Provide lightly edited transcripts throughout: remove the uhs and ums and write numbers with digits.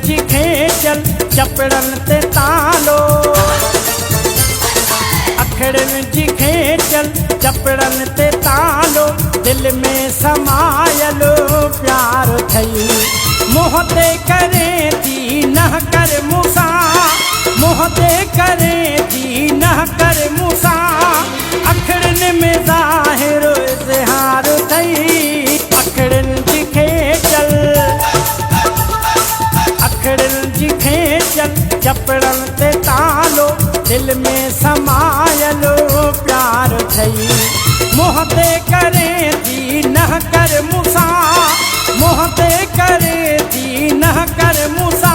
जी खेचल चपड़न ते तालो, अखड़न जी खेचल चपड़न ते तालो, दिल में समायलो प्यार थई। मोह ते करे थी न कर मूसा, मोह ते करे थी न कर मूसा, अखड़न में ज़ाहिर इज़हार थई। अखड़न जी खेचल, अखड़न जी खेचल चपड़न ते तालो, दिल में समायलो प्यार थई। मोह ते करे थी न कर मूसा, मोह ते करे थी न कर मूसा,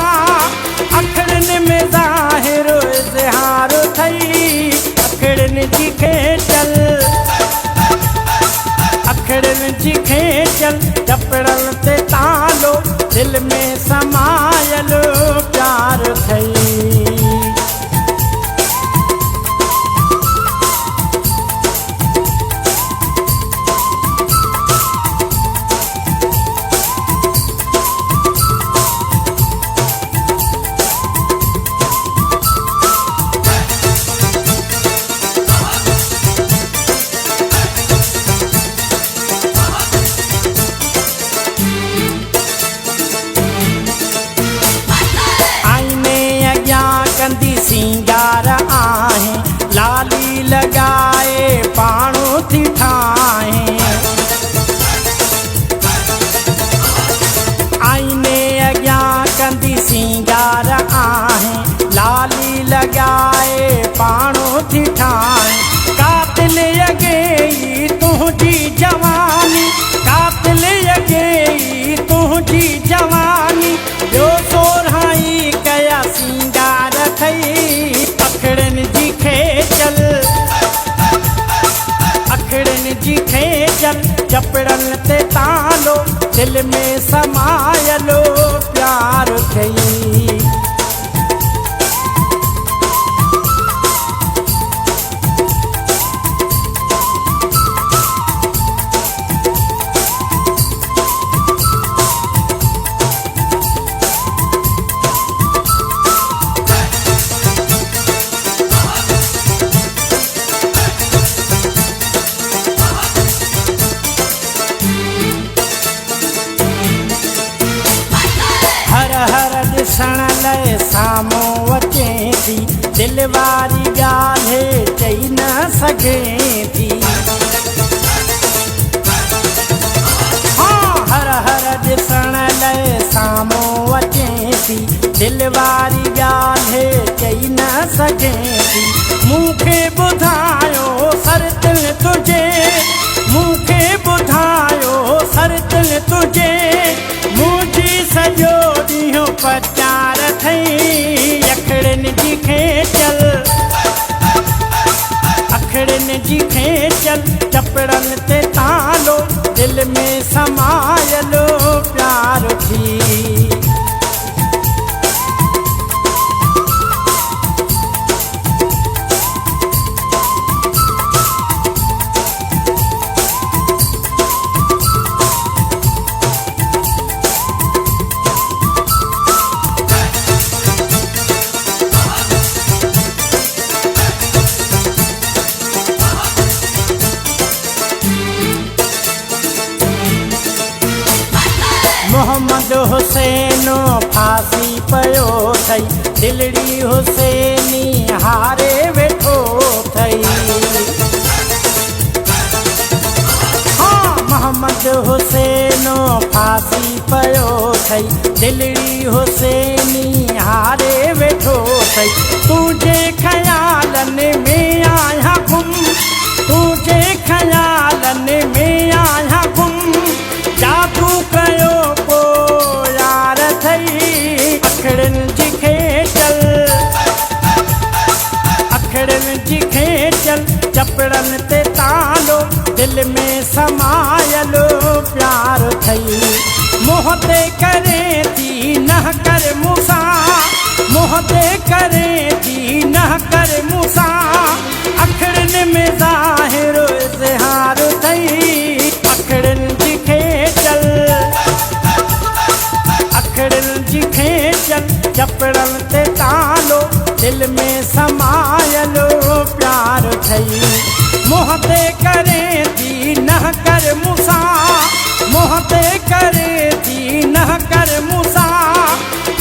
अखड़न में ज़ाहिर इज़हार थई। अखड़न जी खेचल, अखड़न जी खेचल चपड़न ते तालो, दिल में समायलो प्यार थई। सिंगार आहे लाली लगाए पाणो थी ठाहे, आईने अॻियां कंदी सिंगार आहे लाली लगाए पाणो थी ठाहे। कातिल अॻे तुंहिंजी जवानी, कातिल अॻे तुंहिंजी जवानी, ॿियो सोरहाई कया सिंगार थई। अखड़न जी खेचल, अखड़न जी खेचल चपड़न ते तालो, दिल में समायलो प्यार थई। ॾिसण लाइ साम्हूं अचे थी, दिल वारी ॻाल्हि चई न सघे थी। हर हर ॾिसण लाइ साम्हूं अचे थी, दिल वारी ॻाल्हि चई न सघे थी। मूंखे ॿुधायो सरतिल तुंहिंजे, मूंखे ॿुधायो सरतिल तुंहिंजे, मुंहिंजी सॼो ॾींहुं पचार थई। अखड़न जी खेचल, अखड़न जी खेचल चपड़न ते तालो, दिल में समायलो प्यार थी। मोहम्मद हुसैन फांसी पयो थई, दिलड़ी हुसैनी हारे वेठो थई। मोहम्मद हुसैन फांसी पयो थई, दिलड़ी हुसैनी हारे वेठो थई। तुझे ख़यालन में आया गुम, तुझे ख़यालन में आया गुम, जादू कयो यार थई। अखड़न जी खेचल, अखड़न जी खेचल चपड़न ते तालो, दिल में समायलो प्यार थई। मोह ते करे थी न कर मूसा, मोह ते करे थी चपड़न ते तालो दिल में समायलो प्यार थई मोह ते करे थी न कर मूसा मोह ते करे थी न कर मूसा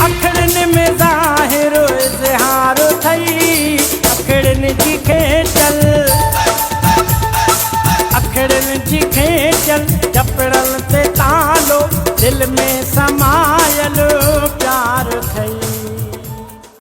अखड़न में ज़ाहिर इज़हार थई अखड़न जी खेचल अखड़न जी खेचल चपड़न ते तालो दिल में समायल